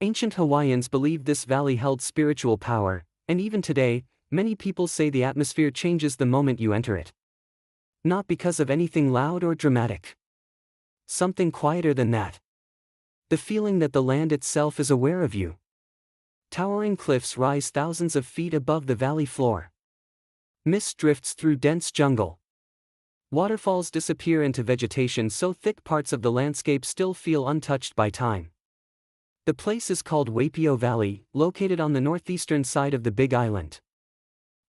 Ancient Hawaiians believed this valley held spiritual power, and even today, many people say the atmosphere changes the moment you enter it. Not because of anything loud or dramatic. Something quieter than that. The feeling that the land itself is aware of you. Towering cliffs rise thousands of feet above the valley floor. Mist drifts through dense jungle. Waterfalls disappear into vegetation so thick parts of the landscape still feel untouched by time. The place is called Waipiʻo Valley, located on the northeastern side of the Big Island.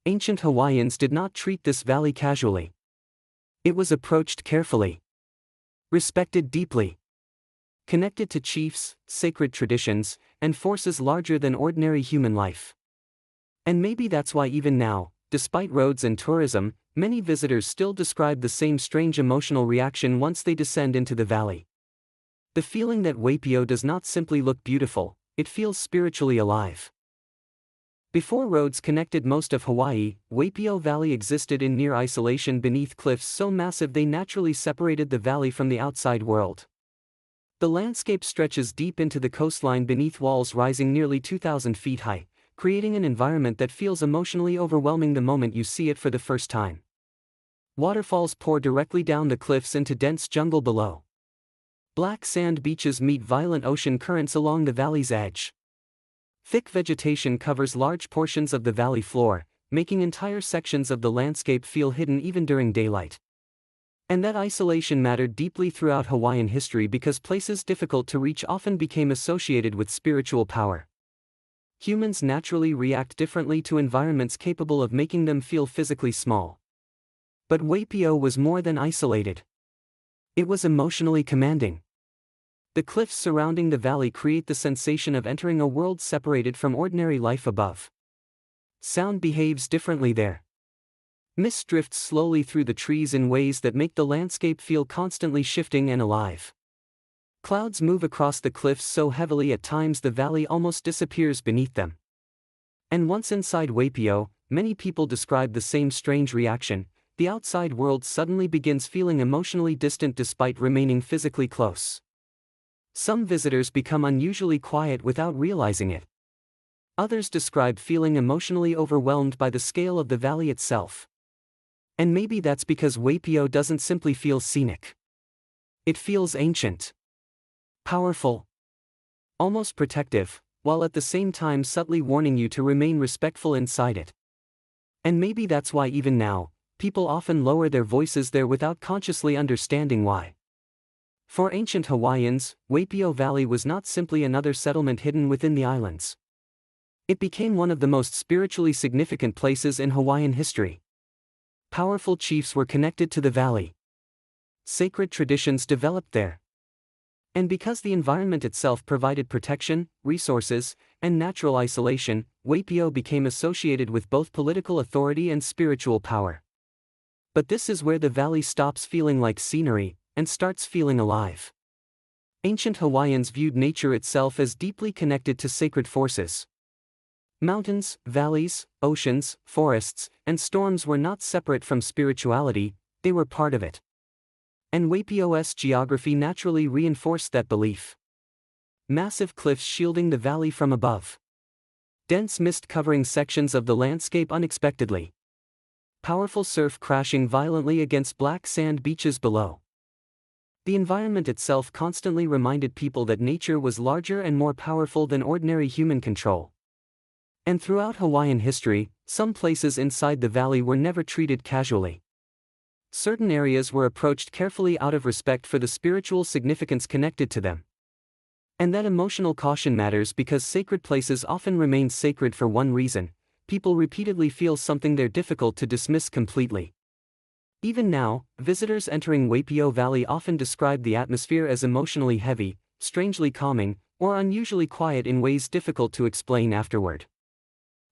Ancient Hawaiians did not treat this valley casually. It was approached carefully. Respected deeply. Connected to chiefs, sacred traditions, and forces larger than ordinary human life. And maybe that's why even now, despite roads and tourism, many visitors still describe the same strange emotional reaction once they descend into the valley. The feeling that Waipiʻo does not simply look beautiful, it feels spiritually alive. Before roads connected most of Hawaii, Waipiʻo Valley existed in near isolation beneath cliffs so massive they naturally separated the valley from the outside world. The landscape stretches deep into the coastline beneath walls rising nearly 2,000 feet high, creating an environment that feels emotionally overwhelming the moment you see it for the first time. Waterfalls pour directly down the cliffs into dense jungle below. Black sand beaches meet violent ocean currents along the valley's edge. Thick vegetation covers large portions of the valley floor, making entire sections of the landscape feel hidden even during daylight. And that isolation mattered deeply throughout Hawaiian history because places difficult to reach often became associated with spiritual power. Humans naturally react differently to environments capable of making them feel physically small. But Waipiʻo was more than isolated. It was emotionally commanding. The cliffs surrounding the valley create the sensation of entering a world separated from ordinary life above. Sound behaves differently there. Mist drifts slowly through the trees in ways that make the landscape feel constantly shifting and alive. Clouds move across the cliffs so heavily at times the valley almost disappears beneath them. And once inside Waipiʻo, many people describe the same strange reaction. The outside world suddenly begins feeling emotionally distant despite remaining physically close. Some visitors become unusually quiet without realizing it. Others describe feeling emotionally overwhelmed by the scale of the valley itself. And maybe that's because Waipiʻo doesn't simply feel scenic. It feels ancient. Powerful. Almost protective, while at the same time subtly warning you to remain respectful inside it. And maybe that's why even now, people often lower their voices there without consciously understanding why. For ancient Hawaiians, Waipiʻo Valley was not simply another settlement hidden within the islands. It became one of the most spiritually significant places in Hawaiian history. Powerful chiefs were connected to the valley. Sacred traditions developed there. And because the environment itself provided protection, resources, and natural isolation, Waipiʻo became associated with both political authority and spiritual power. But this is where the valley stops feeling like scenery and starts feeling alive. Ancient Hawaiians viewed nature itself as deeply connected to sacred forces. Mountains, valleys, oceans, forests, and storms were not separate from spirituality, they were part of it. And Waipiʻo's geography naturally reinforced that belief. Massive cliffs shielding the valley from above. Dense mist covering sections of the landscape unexpectedly. Powerful surf crashing violently against black sand beaches below. The environment itself constantly reminded people that nature was larger and more powerful than ordinary human control. And throughout Hawaiian history, some places inside the valley were never treated casually. Certain areas were approached carefully out of respect for the spiritual significance connected to them. And that emotional caution matters because sacred places often remain sacred for one reason: people repeatedly feel something there difficult to dismiss completely. Even now, visitors entering Waipiʻo Valley often describe the atmosphere as emotionally heavy, strangely calming, or unusually quiet in ways difficult to explain afterward.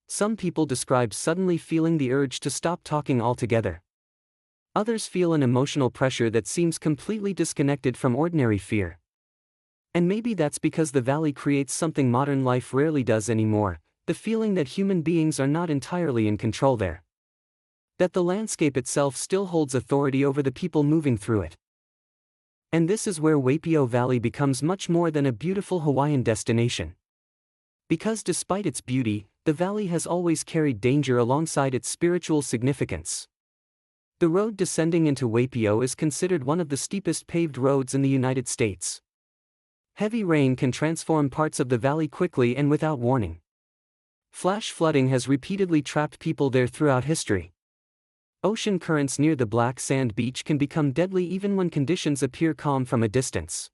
Some people describe suddenly feeling the urge to stop talking altogether. Others feel an emotional pressure that seems completely disconnected from ordinary fear. And maybe that's because the valley creates something modern life rarely does anymore: the feeling that human beings are not entirely in control there. That the landscape itself still holds authority over the people moving through it. And this is where Waipiʻo Valley becomes much more than a beautiful Hawaiian destination. Because despite its beauty, the valley has always carried danger alongside its spiritual significance. The road descending into Waipiʻo is considered one of the steepest paved roads in the United States. Heavy rain can transform parts of the valley quickly and without warning. Flash flooding has repeatedly trapped people there throughout history. Ocean currents near the black sand beach can become deadly even when conditions appear calm from a distance.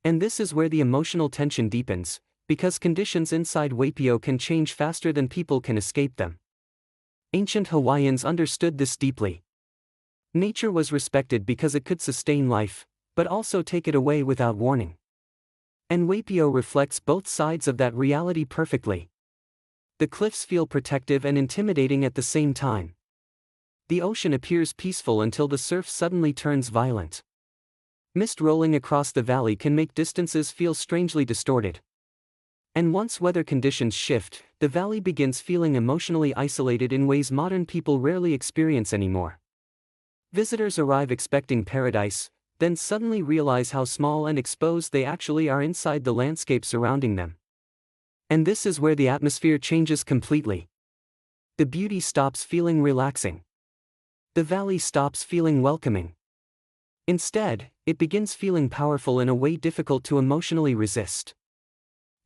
And this is where the emotional tension deepens, because conditions inside Waipiʻo can change faster than people can escape them. Ancient Hawaiians understood this deeply. Nature was respected because it could sustain life, but also take it away without warning. And Waipiʻo reflects both sides of that reality perfectly. The cliffs feel protective and intimidating at the same time. The ocean appears peaceful until the surf suddenly turns violent. Mist rolling across the valley can make distances feel strangely distorted. And once weather conditions shift, the valley begins feeling emotionally isolated in ways modern people rarely experience anymore. Visitors arrive expecting paradise, then suddenly realize how small and exposed they actually are inside the landscape surrounding them. And this is where the atmosphere changes completely. The beauty stops feeling relaxing. The valley stops feeling welcoming. Instead, it begins feeling powerful in a way difficult to emotionally resist.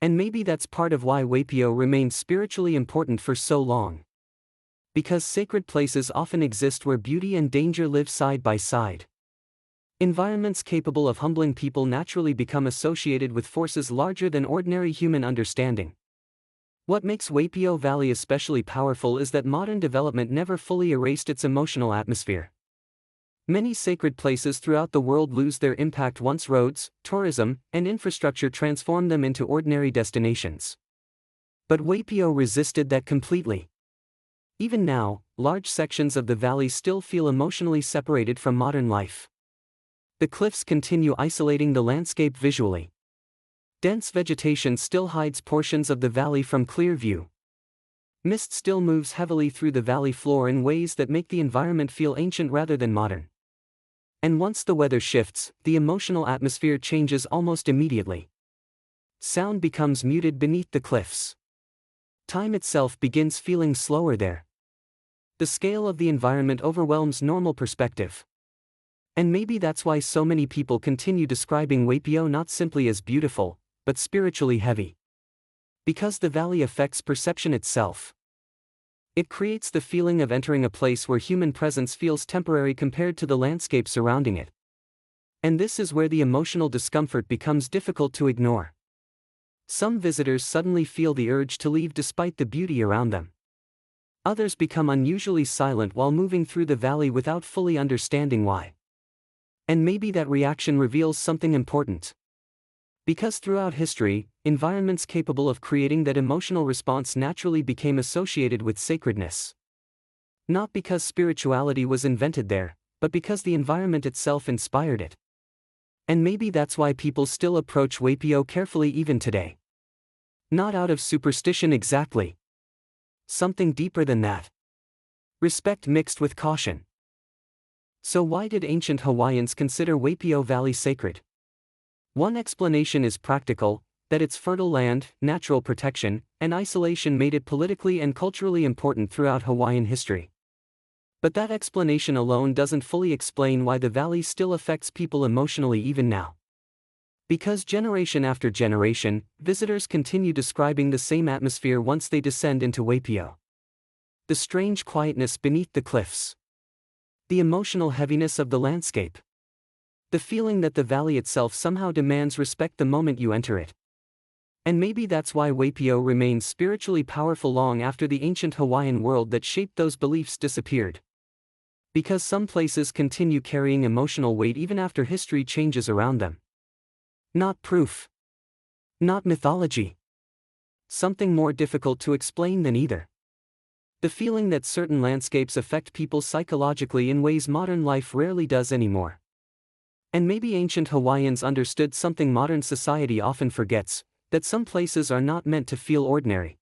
And maybe that's part of why Waipiʻo remained spiritually important for so long. Because sacred places often exist where beauty and danger live side by side. Environments capable of humbling people naturally become associated with forces larger than ordinary human understanding. What makes Waipiʻo Valley especially powerful is that modern development never fully erased its emotional atmosphere. Many sacred places throughout the world lose their impact once roads, tourism, and infrastructure transform them into ordinary destinations. But Waipiʻo resisted that completely. Even now, large sections of the valley still feel emotionally separated from modern life. The cliffs continue isolating the landscape visually. Dense vegetation still hides portions of the valley from clear view. Mist still moves heavily through the valley floor in ways that make the environment feel ancient rather than modern. And once the weather shifts, the emotional atmosphere changes almost immediately. Sound becomes muted beneath the cliffs. Time itself begins feeling slower there. The scale of the environment overwhelms normal perspective. And maybe that's why so many people continue describing Waipiʻo not simply as beautiful, but spiritually heavy. Because the valley affects perception itself. It creates the feeling of entering a place where human presence feels temporary compared to the landscape surrounding it. And this is where the emotional discomfort becomes difficult to ignore. Some visitors suddenly feel the urge to leave despite the beauty around them. Others become unusually silent while moving through the valley without fully understanding why. And maybe that reaction reveals something important. Because throughout history, environments capable of creating that emotional response naturally became associated with sacredness. Not because spirituality was invented there, but because the environment itself inspired it. And maybe that's why people still approach Waipiʻo carefully even today. Not out of superstition exactly. Something deeper than that. Respect mixed with caution. So why did ancient Hawaiians consider Waipiʻo Valley sacred? One explanation is practical, that its fertile land, natural protection, and isolation made it politically and culturally important throughout Hawaiian history. But that explanation alone doesn't fully explain why the valley still affects people emotionally even now. Because generation after generation, visitors continue describing the same atmosphere once they descend into Waipiʻo. The strange quietness beneath the cliffs. The emotional heaviness of the landscape. The feeling that the valley itself somehow demands respect the moment you enter it. And maybe that's why Waipiʻo remains spiritually powerful long after the ancient Hawaiian world that shaped those beliefs disappeared. Because some places continue carrying emotional weight even after history changes around them. Not proof. Not mythology. Something more difficult to explain than either. The feeling that certain landscapes affect people psychologically in ways modern life rarely does anymore. And maybe ancient Hawaiians understood something modern society often forgets, that some places are not meant to feel ordinary.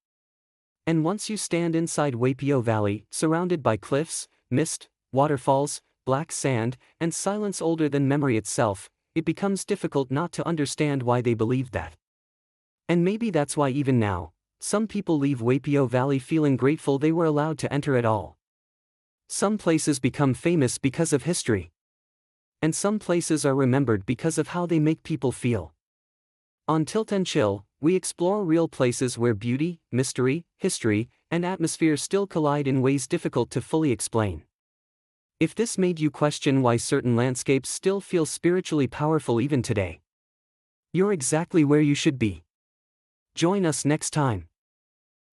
And once you stand inside Waipiʻo Valley, surrounded by cliffs, mist, waterfalls, black sand, and silence older than memory itself, it becomes difficult not to understand why they believed that. And maybe that's why even now, some people leave Waipiʻo Valley feeling grateful they were allowed to enter it all. Some places become famous because of history. And some places are remembered because of how they make people feel. On Tilt and Chill, we explore real places where beauty, mystery, history, and atmosphere still collide in ways difficult to fully explain. If this made you question why certain landscapes still feel spiritually powerful even today, you're exactly where you should be. Join us next time.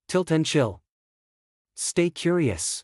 Tilt and Chill. Stay curious.